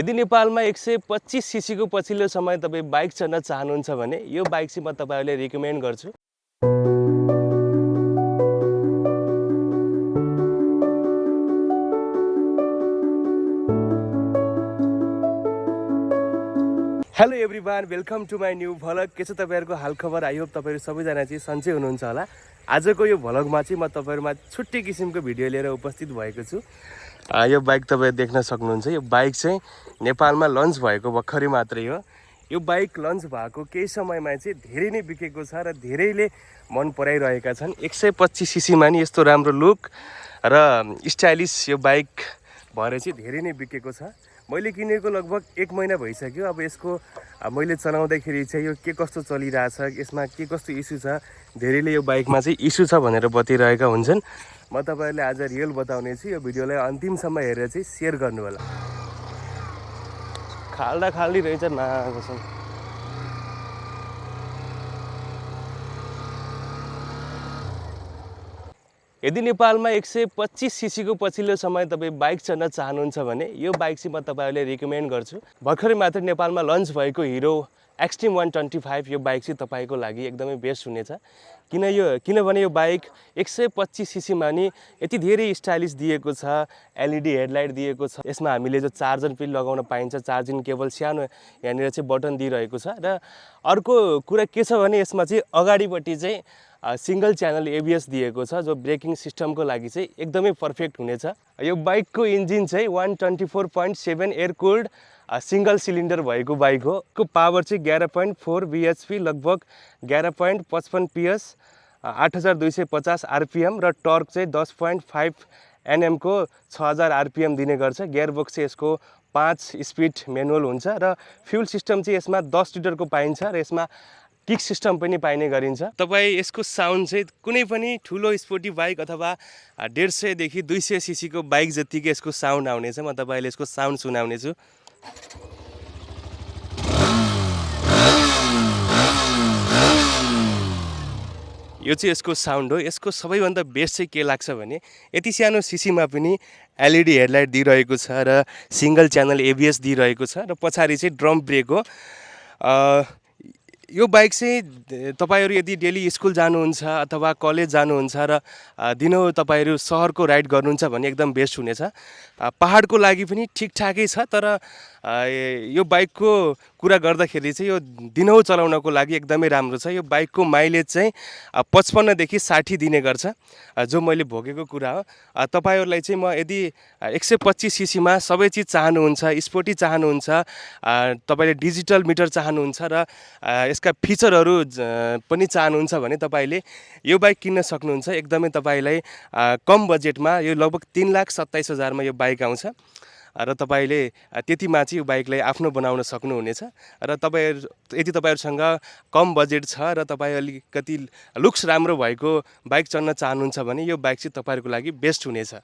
यदि नेपालमा 125 सीसीको पछिल्लो समय तपाईँ बाइक चढ्न चाहनुहुन्छ भने यो बाइक चाहिँ म तपाईँहरूलाई रिकमेन्ड गर्छु। Hello everyone, welcome to my new vlog. के छ तपाईँहरूको हालखबर? आई होप तपाईँहरू सबैजना चाहिँ सन्चै हुनुहुन्छ होला। आजको यो भ्लगमा चाहिँ म तपाईँहरूमा छुट्टै किसिमको भिडियो लिएर उपस्थित भएको छु। यो बाइक तपाईँ देख्न सक्नुहुन्छ। यो बाइक चाहिँ नेपालमा लन्च भएको भर्खरै मात्रै हो। यो बाइक लन्च भएको केही समयमा चाहिँ धेरै नै बिकेको छ र धेरैले मन पराइरहेका छन्। 125 सीसीमा नि यस्तो राम्रो लुक र स्टाइलिस यो बाइक भएर चाहिँ धेरै नै बिकेको छ। मैले किनेको लगभग 1 महिना भइसक्यो। अब यसको मैले चलाउँदाखेरि चाहिँ यो के कस्तो चलिरहेछ, यसमा के कस्तो इस्यु छ, धेरैले यो बाइकमा चाहिँ इस्यु छ भनेर बताइरहेका हुन्छन्। म तपाईँहरूले आज रियल बताउने छु। यो भिडियोलाई अन्तिमसम्म हेरेर चाहिँ सेयर गर्नु होला। खाल्डा खाल्डी रहेछ नागसम। यदि नेपालमा 125 सीसीको पछिल्लो समय तपाईँ बाइक चढ्न चाहनुहुन्छ भने यो बाइक चाहिँ म तपाईँहरूले रिकमेन्ड गर्छु। भर्खरै मात्र नेपालमा लन्च भएको हिरो एक्सट्रिम 125 यो बाइक चाहिँ तपाईँको लागि एकदमै बेस्ट हुनेछ। किनभने यो बाइक 125 सीसीमा नि यति धेरै स्टाइलिस दिएको छ। एलइडी हेडलाइट दिएको छ। यसमा हामीले जो चार्जर पनि लगाउन पाइन्छ, चार्जिङ केबल सानो यहाँनिर चाहिँ बटन दिइरहेको छ। र अर्को कुरा के छ भने यसमा चाहिँ अगाडिपट्टि चाहिँ सिंगल च्यानल एबिएस दिएको छ, जो ब्रेकिङ सिस्टमको लागि चाहिँ एकदमै परफेक्ट हुनेछ। यो बाइकको इन्जिन चाहिँ 124.7 एयर कुल्ड सिंगल सिलिन्डर भएको बाइक हो। को पावर चाहिँ 11.4 बिएचपी, लगभग 11.55 पिएस, 8250 आरपिएम र टर्क चाहिँ 10.5 एनएम को 6000 आरपिएम दिने गर्छ। गियरबक्स चाहिँ यसको 5 स्पिड म्यानुअल हुन्छ र फ्युल सिस्टम चाहिँ यसमा 10 लिटरको पाइन्छ र यसमा किक सिस्टम पनि पाइने गरिन्छ। तपाईँ यसको साउन्ड चाहिँ कुनै पनि ठुलो स्पोर्टी बाइक अथवा 150 देखि 200 सीसीको बाइक जतिकै यसको साउन्ड आउनेछ। म तपाईँले यसको साउन्ड सुनाउनेछु। यो चाहिँ यसको साउन्ड हो। यसको सबैभन्दा बेस्ट चाहिँ के लाग्छ भने यति सानो सीसीमा पनि एलइडी हेडलाइट दिइरहेको छ र सिंगल च्यानल एबिएस दिइरहेको छ र पछाडि चाहिँ ड्रम ब्रेक हो। यो बाइक चाहिँ तपाईँहरू यदि डेली स्कुल जानुहुन्छ अथवा कलेज जानुहुन्छ र दिनहुँ तपाईँहरू सहरको राइड गर्नुहुन्छ भने एकदम बेस्ट हुनेछ। पहाडको लागि पनि ठिकठाकै छ, तर यो बाइकको कुरा गर्दाखेरि चाहिँ यो दिनहुँ चलाउनको लागि एकदमै राम्रो छ। यो बाइकको माइलेज चाहिँ 55 देखि 60 दिने गर्छ, जो मैले भोगेको कुरा हो। तपाईँहरूलाई चाहिँ म यदि 125 सीसीमा सबै चिज चाहनुहुन्छ, स्पोर्टी चाहनुहुन्छ, तपाईँले डिजिटल मिटर चाहनुहुन्छ र यसका फिचरहरू पनि चाहनुहुन्छ भने तपाईँले यो बाइक किन्न सक्नुहुन्छ। एकदमै तपाईँलाई कम बजेटमा यो लगभग 3,27,000 मा यो बाइक आउँछ र तपाईँले त्यतिमा चाहिँ यो बाइकलाई आफ्नो बनाउन सक्नुहुनेछ। र यदि तपाईँहरूसँग कम बजेट छ र तपाईँ अलिकति लुक्स राम्रो भएको बाइक चढ्न चाहनुहुन्छ भने यो बाइक चाहिँ तपाईँहरूको लागि बेस्ट हुनेछ।